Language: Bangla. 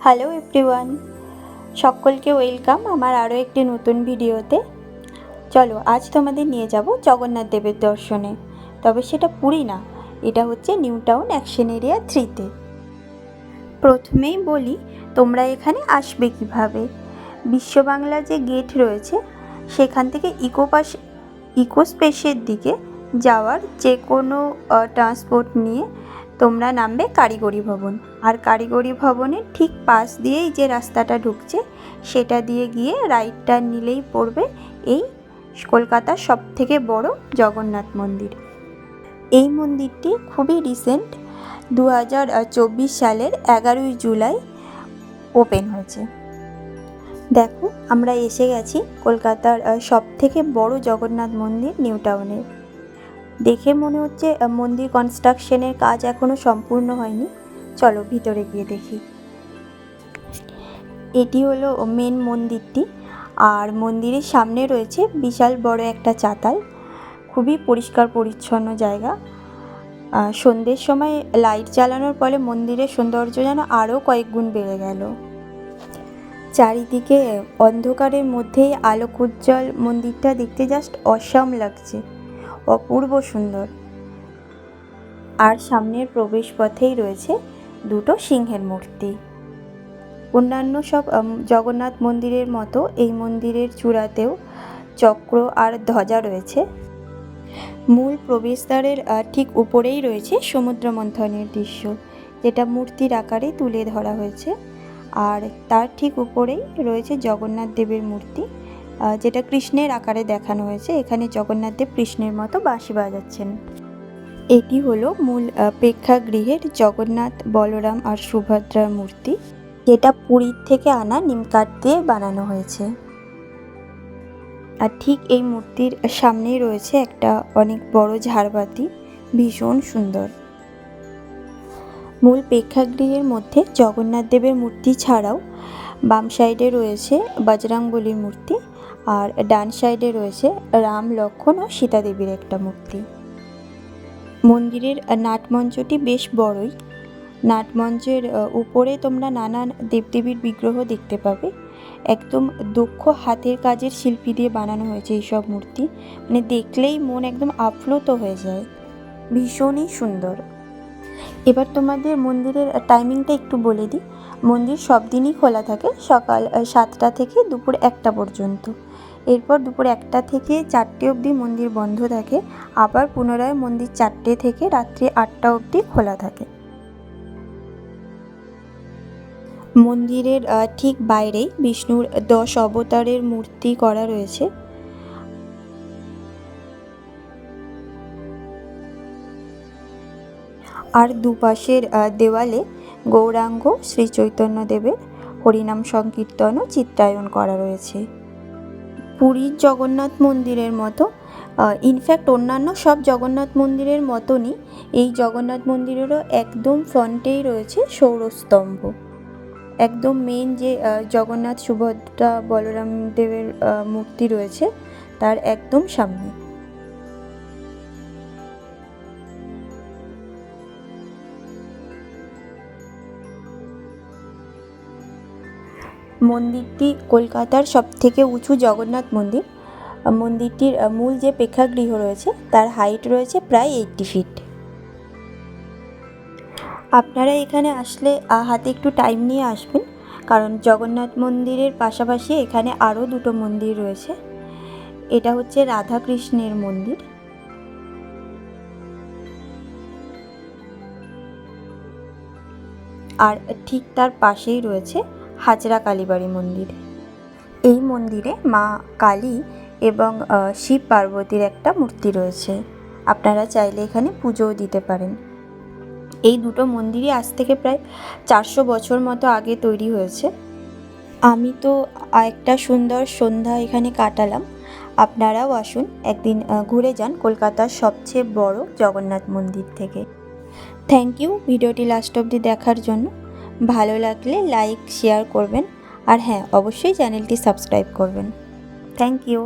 হ্যালো এভরিওয়ান, সকলকে ওয়েলকাম আমার আরও একটি নতুন ভিডিওতে। চলো আজ তোমাদের নিয়ে যাব জগন্নাথ দেবের দর্শনে। তবে সেটা পুরী না, এটা হচ্ছে নিউ টাউন অ্যাকশন এরিয়া 3-তে। প্রথমেই বলি তোমরা এখানে আসবে কিভাবে। বিশ্ব বাংলা যে গেট রয়েছে সেখান থেকে ইকো স্পেসের দিকে যাওয়ার যে কোনো ট্রান্সপোর্ট নিয়ে তোমরা নামবে কারিগরি ভবন। আর কারিগরি ভবনের ঠিক পাশ দিয়েই যে রাস্তাটা ঢুকছে সেটা দিয়ে গিয়ে রাইটটা নিলেই পড়বে এই কলকাতার সবথেকে বড় জগন্নাথ মন্দির। এই মন্দিরটি খুবই রিসেন্ট, 2024 সালের 11ই জুলাই ওপেন হয়েছে। দেখো আমরা এসে গেছি কলকাতার সবথেকে বড় জগন্নাথ মন্দির নিউ টাউনের। দেখে মনে হচ্ছে মন্দির কনস্ট্রাকশনের কাজ এখনও সম্পূর্ণ হয়নি। চলো ভিতরে গিয়ে দেখি। এটি হলো মেন মন্দিরটি, আর মন্দিরের সামনে রয়েছে বিশাল বড় একটা চাতাল। খুবই পরিষ্কার পরিচ্ছন্ন জায়গা। সন্ধ্যের সময় লাইট জ্বালানোর ফলে মন্দিরের সৌন্দর্য যেন আরও কয়েক গুণ বেড়ে গেল। চারিদিকে অন্ধকারের মধ্যেই আলোক উজ্জ্বল মন্দিরটা দেখতে জাস্ট অসাম লাগছে, অপূর্ব সুন্দর। আর সামনের প্রবেশ পথেই রয়েছে দুটো সিংহের মূর্তি। অন্যান্য সব জগন্নাথ মন্দিরের মতো এই মন্দিরের চূড়াতেও চক্র আর ধ্বজা রয়েছে। মূল প্রবেশদ্বারের ঠিক উপরেই রয়েছে সমুদ্র মন্থনের দৃশ্য, যেটা মূর্তির আকারে তুলে ধরা হয়েছে। আর তার ঠিক উপরেই রয়েছে জগন্নাথ দেবের মূর্তি, যেটা কৃষ্ণের আকারে দেখানো হয়েছে। এখানে জগন্নাথ দেব কৃষ্ণের মতো বাঁশি বাজাচ্ছেন। এটি হলো মূল প্রেক্ষাগৃহের জগন্নাথ, বলরাম আর সুভদ্রার মূর্তি, যেটা পুরীর থেকে আনা নিমকাঠ দিয়ে বানানো হয়েছে। আর ঠিক এই মূর্তির সামনেই রয়েছে একটা অনেক বড় ঝাড়বাতি, ভীষণ সুন্দর। মূল প্রেক্ষাগৃহের মধ্যে জগন্নাথ দেবের মূর্তি ছাড়াও বাম সাইডে রয়েছে বজরংবলীর মূর্তি, আর ডান সাইডে রয়েছে রাম, লক্ষ্মণ ও সীতা দেবীর একটা মূর্তি। মন্দিরের নাটমঞ্চটি বেশ বড়ই। নাটমঞ্চের উপরে তোমরা নানান দেবদেবীর বিগ্রহ দেখতে পাবে। একদম দক্ষ হাতের কাজের শিল্পী দিয়ে বানানো হয়েছে এইসব মূর্তি, মানে দেখলেই মন একদম আপ্লুত হয়ে যায়, ভীষণই সুন্দর। এবার তোমাদের মন্দিরের টাইমিংটা একটু বলে দিই। মন্দির সব দিনই খোলা থাকে, সকাল 7টা থেকে দুপুর 1টা পর্যন্ত। এরপর দুপুর 1টা থেকে 4টে অবধি মন্দির বন্ধ থাকে। আবার পুনরায় মন্দির 4টে থেকে রাত্রি 8টা অবধি খোলা থাকে। মন্দিরের ঠিক বাইরেই বিষ্ণুর 10 অবতারের মূর্তি করা রয়েছে। আর দুপাশের দেওয়ালে গৌরাঙ্গ শ্রী চৈতন্য দেবের হরিনাম সংকীর্তন ও চিত্রায়ন করা রয়েছে। পুরীর জগন্নাথ মন্দিরের মতো, ইনফ্যাক্ট অন্যান্য সব জগন্নাথ মন্দিরের মতনই এই জগন্নাথ মন্দিরেরও একদম ফ্রন্টেই রয়েছে সৌরস্তম্ভ। একদম মেন যে জগন্নাথ, সুভদ্রা, বলরাম দেবের মূর্তি রয়েছে তার একদম সামনে। মন্দিরটি কলকাতার সবথেকে উঁচু জগন্নাথ মন্দির। মন্দিরটির মূল যে প্রেক্ষাগৃহ রয়েছে তার হাইট রয়েছে প্রায় 80 ফিট। আপনারা এখানে আসলে হাতে একটু টাইম নিয়ে আসবেন, কারণ জগন্নাথ মন্দিরের পাশাপাশি এখানে আরও দুটো মন্দির রয়েছে। এটা হচ্ছে রাধাকৃষ্ণের মন্দির, আর ঠিক তার পাশেই রয়েছে হাজরা কালীবাড়ি মন্দির। এই মন্দিরে মা কালী এবং শিব পার্বতীর একটা মূর্তি রয়েছে। আপনারা চাইলে এখানে পুজোও দিতে পারেন। এই দুটো মন্দিরই আজ থেকে প্রায় 400 বছর মতো আগে তৈরি হয়েছে। আমি তো একটা সুন্দর সন্ধ্যা এখানে কাটালাম। আপনারাও আসুন, একদিন ঘুরে যান কলকাতার সবচেয়ে বড় জগন্নাথ মন্দির থেকে। থ্যাংক ইউ ভিডিওটি লাস্ট অবধি দেখার জন্য। ভালো লাগলে লাইক, শেয়ার করবেন, আর হ্যাঁ, অবশ্যই চ্যানেলটি সাবস্ক্রাইব করবেন। Thank you.